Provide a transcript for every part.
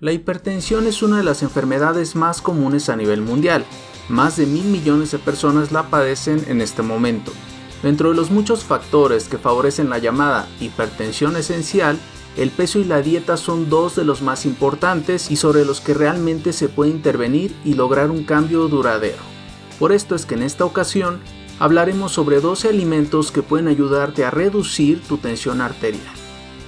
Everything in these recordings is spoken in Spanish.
La hipertensión es una de las enfermedades más comunes a nivel mundial. Más de 1.000 millones de personas la padecen en este momento. Dentro de los muchos factores que favorecen la llamada hipertensión esencial, el peso y la dieta son dos de los más importantes y sobre los que realmente se puede intervenir y lograr un cambio duradero. Por esto es que en esta ocasión hablaremos sobre 12 alimentos que pueden ayudarte a reducir tu tensión arterial.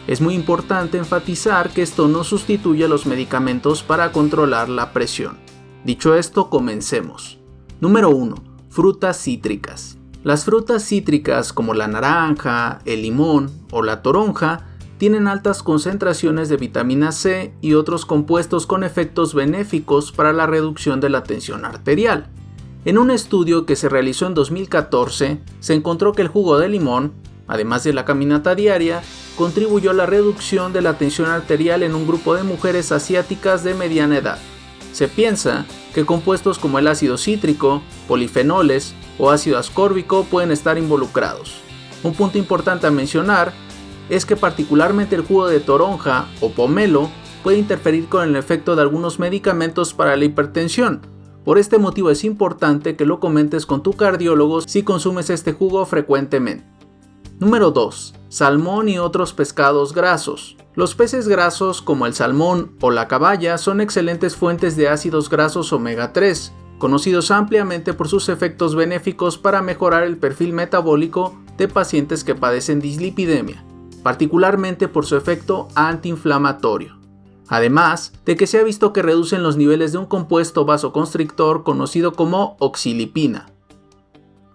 Es muy importante enfatizar que esto no sustituye a los medicamentos para controlar la presión. Dicho esto, comencemos. Número 1. Frutas cítricas. Las frutas cítricas como la naranja, el limón o la toronja tienen altas concentraciones de vitamina C y otros compuestos con efectos benéficos para la reducción de la tensión arterial. En un estudio que se realizó en 2014, se encontró que el jugo de limón, además de la caminata diaria, contribuyó a la reducción de la tensión arterial en un grupo de mujeres asiáticas de mediana edad. Se piensa que compuestos como el ácido cítrico, polifenoles o ácido ascórbico pueden estar involucrados. Un punto importante a mencionar es que particularmente el jugo de toronja o pomelo puede interferir con el efecto de algunos medicamentos para la hipertensión. Por este motivo es importante que lo comentes con tu cardiólogo si consumes este jugo frecuentemente. Número 2. Salmón y otros pescados grasos. Los peces grasos como el salmón o la caballa son excelentes fuentes de ácidos grasos omega 3, conocidos ampliamente por sus efectos benéficos para mejorar el perfil metabólico de pacientes que padecen dislipidemia, particularmente por su efecto antiinflamatorio. Además de que se ha visto que reducen los niveles de un compuesto vasoconstrictor conocido como oxilipina.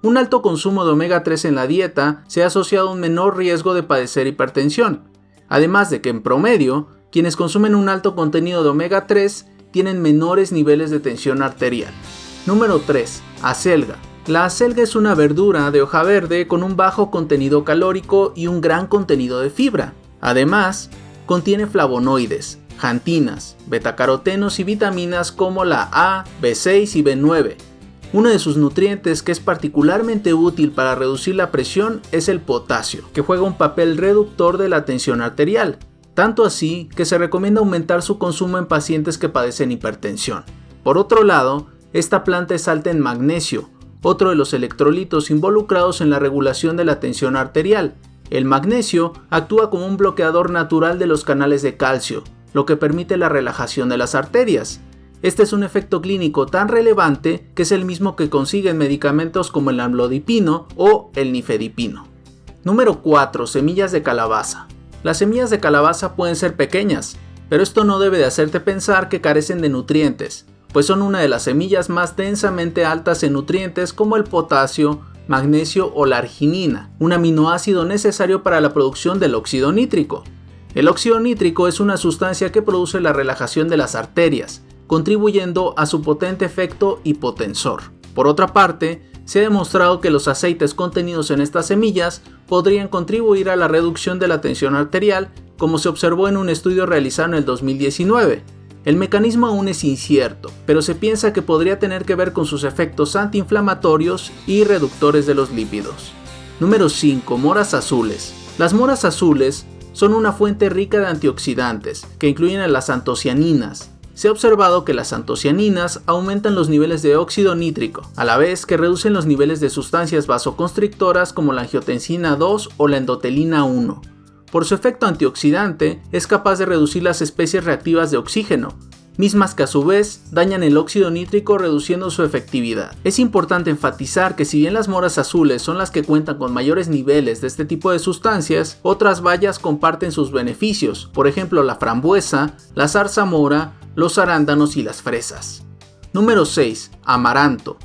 Un alto consumo de omega 3 en la dieta se ha asociado a un menor riesgo de padecer hipertensión, además de que en promedio, quienes consumen un alto contenido de omega 3 tienen menores niveles de tensión arterial. Número 3. Acelga. La acelga es una verdura de hoja verde con un bajo contenido calórico y un gran contenido de fibra. Además, contiene flavonoides, xantinas, betacarotenos y vitaminas como la A, B6 y B9. Uno de sus nutrientes que es particularmente útil para reducir la presión es el potasio, que juega un papel reductor de la tensión arterial, tanto así que se recomienda aumentar su consumo en pacientes que padecen hipertensión. Por otro lado, esta planta es alta en magnesio, otro de los electrolitos involucrados en la regulación de la tensión arterial. El magnesio actúa como un bloqueador natural de los canales de calcio, lo que permite la relajación de las arterias. Este es un efecto clínico tan relevante que es el mismo que consiguen medicamentos como el amlodipino o el nifedipino. Número 4. Semillas de calabaza. Las semillas de calabaza pueden ser pequeñas, pero esto no debe de hacerte pensar que carecen de nutrientes, pues son una de las semillas más densamente altas en nutrientes como el potasio, magnesio o la arginina, un aminoácido necesario para la producción del óxido nítrico. El óxido nítrico es una sustancia que produce la relajación de las arterias, contribuyendo a su potente efecto hipotensor. Por otra parte, se ha demostrado que los aceites contenidos en estas semillas podrían contribuir a la reducción de la tensión arterial, como se observó en un estudio realizado en el 2019. El mecanismo aún es incierto, pero se piensa que podría tener que ver con sus efectos antiinflamatorios y reductores de los lípidos. Número 5. Moras azules. Las moras azules son una fuente rica de antioxidantes, que incluyen a las antocianinas. Se ha observado que las antocianinas aumentan los niveles de óxido nítrico, a la vez que reducen los niveles de sustancias vasoconstrictoras como la angiotensina 2 o la endotelina 1. Por su efecto antioxidante, es capaz de reducir las especies reactivas de oxígeno, mismas que a su vez dañan el óxido nítrico reduciendo su efectividad. Es importante enfatizar que si bien las moras azules son las que cuentan con mayores niveles de este tipo de sustancias, otras bayas comparten sus beneficios, por ejemplo la frambuesa, la zarzamora, los arándanos y las fresas. Número 6. Amaranto.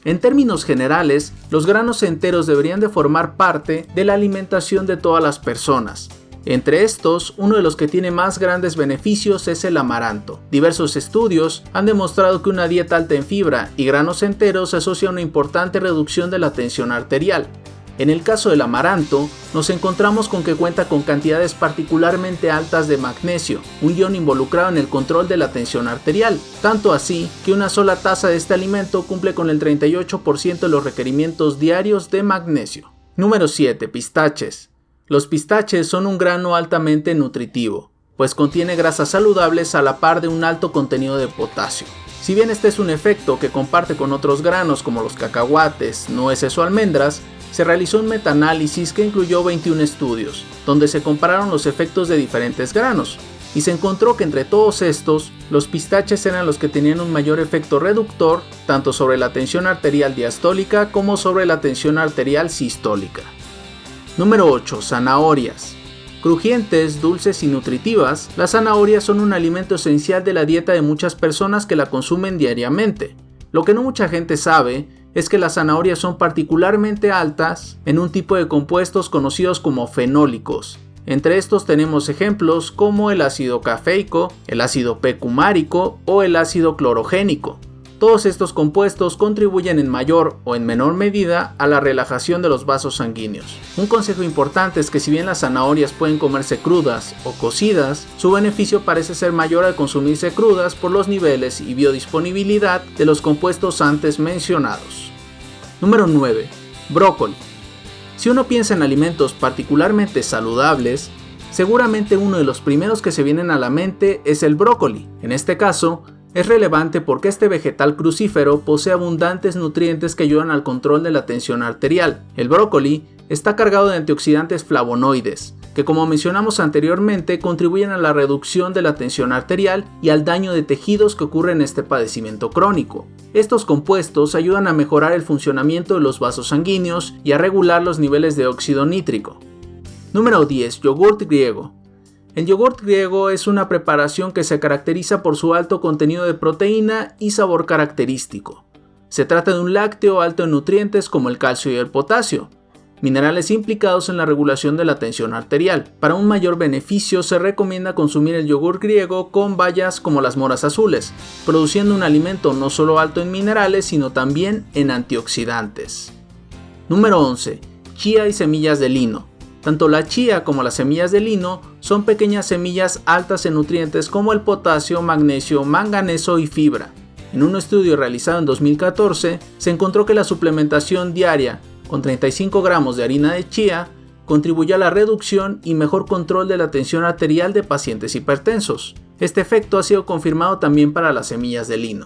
En términos generales, los granos enteros deberían de formar parte de la alimentación de todas las personas. Entre estos, uno de los que tiene más grandes beneficios es el amaranto. Diversos estudios han demostrado que una dieta alta en fibra y granos enteros se asocia a una importante reducción de la tensión arterial. En el caso del amaranto, nos encontramos con que cuenta con cantidades particularmente altas de magnesio, un ion involucrado en el control de la tensión arterial, tanto así que una sola taza de este alimento cumple con el 38% de los requerimientos diarios de magnesio. Número 7. Pistaches. Los pistaches son un grano altamente nutritivo. pues contiene grasas saludables a la par de un alto contenido de potasio. Si bien este es un efecto que comparte con otros granos como los cacahuates, nueces o almendras, se realizó un metaanálisis que incluyó 21 estudios, donde se compararon los efectos de diferentes granos, y se encontró que entre todos estos, los pistaches eran los que tenían un mayor efecto reductor tanto sobre la tensión arterial diastólica como sobre la tensión arterial sistólica. Número 8. Zanahorias. Crujientes, dulces y nutritivas, las zanahorias son un alimento esencial de la dieta de muchas personas que la consumen diariamente. Lo que no mucha gente sabe es que las zanahorias son particularmente altas en un tipo de compuestos conocidos como fenólicos. Entre estos tenemos ejemplos como el ácido cafeico, el ácido p-cumárico o el ácido clorogénico. Todos estos compuestos contribuyen en mayor o en menor medida a la relajación de los vasos sanguíneos. Un consejo importante es que si bien las zanahorias pueden comerse crudas o cocidas, su beneficio parece ser mayor al consumirse crudas por los niveles y biodisponibilidad de los compuestos antes mencionados. Número 9. Brócoli. Si uno piensa en alimentos particularmente saludables, seguramente uno de los primeros que se vienen a la mente es el brócoli. En este caso, es relevante porque este vegetal crucífero posee abundantes nutrientes que ayudan al control de la tensión arterial. El brócoli está cargado de antioxidantes flavonoides, que como mencionamos anteriormente contribuyen a la reducción de la tensión arterial y al daño de tejidos que ocurre en este padecimiento crónico. Estos compuestos ayudan a mejorar el funcionamiento de los vasos sanguíneos y a regular los niveles de óxido nítrico. Número 10. Yogurt griego. El yogurt griego es una preparación que se caracteriza por su alto contenido de proteína y sabor característico. Se trata de un lácteo alto en nutrientes como el calcio y el potasio, minerales implicados en la regulación de la tensión arterial. Para un mayor beneficio se recomienda consumir el yogur griego con bayas como las moras azules, produciendo un alimento no solo alto en minerales sino también en antioxidantes. Número 11. Chía y semillas de lino. Tanto la chía como las semillas de lino son pequeñas semillas altas en nutrientes como el potasio, magnesio, manganeso y fibra. En un estudio realizado en 2014 se encontró que la suplementación diaria con 35 gramos de harina de chía contribuyó a la reducción y mejor control de la tensión arterial de pacientes hipertensos. Este efecto ha sido confirmado también para las semillas de lino.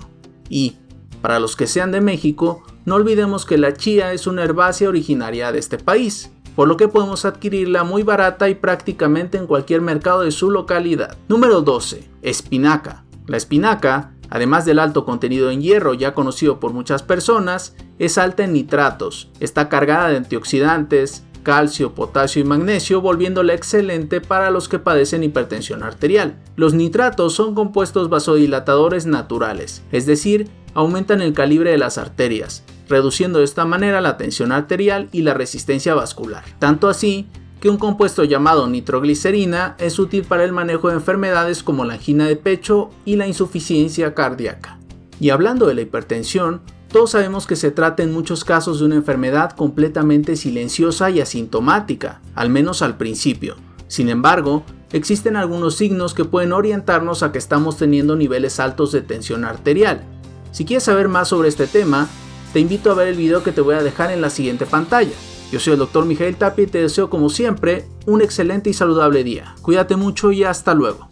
Y, para los que sean de México, no olvidemos que la chía es una herbácea originaria de este país, por lo que podemos adquirirla muy barata y prácticamente en cualquier mercado de su localidad. Número 12. Espinaca. La espinaca, además del alto contenido en hierro ya conocido por muchas personas, es alta en nitratos, está cargada de antioxidantes, calcio, potasio y magnesio, volviéndola excelente para los que padecen hipertensión arterial. Los nitratos son compuestos vasodilatadores naturales, es decir, aumentan el calibre de las arterias, reduciendo de esta manera la tensión arterial y la resistencia vascular. Tanto así que un compuesto llamado nitroglicerina es útil para el manejo de enfermedades como la angina de pecho y la insuficiencia cardíaca. Y hablando de la hipertensión, todos sabemos que se trata en muchos casos de una enfermedad completamente silenciosa y asintomática, al menos al principio. Sin embargo, existen algunos signos que pueden orientarnos a que estamos teniendo niveles altos de tensión arterial. Si quieres saber más sobre este tema, te invito a ver el video que te voy a dejar en la siguiente pantalla. Yo soy el Dr. Mijael Tapia y te deseo como siempre un excelente y saludable día. Cuídate mucho y hasta luego.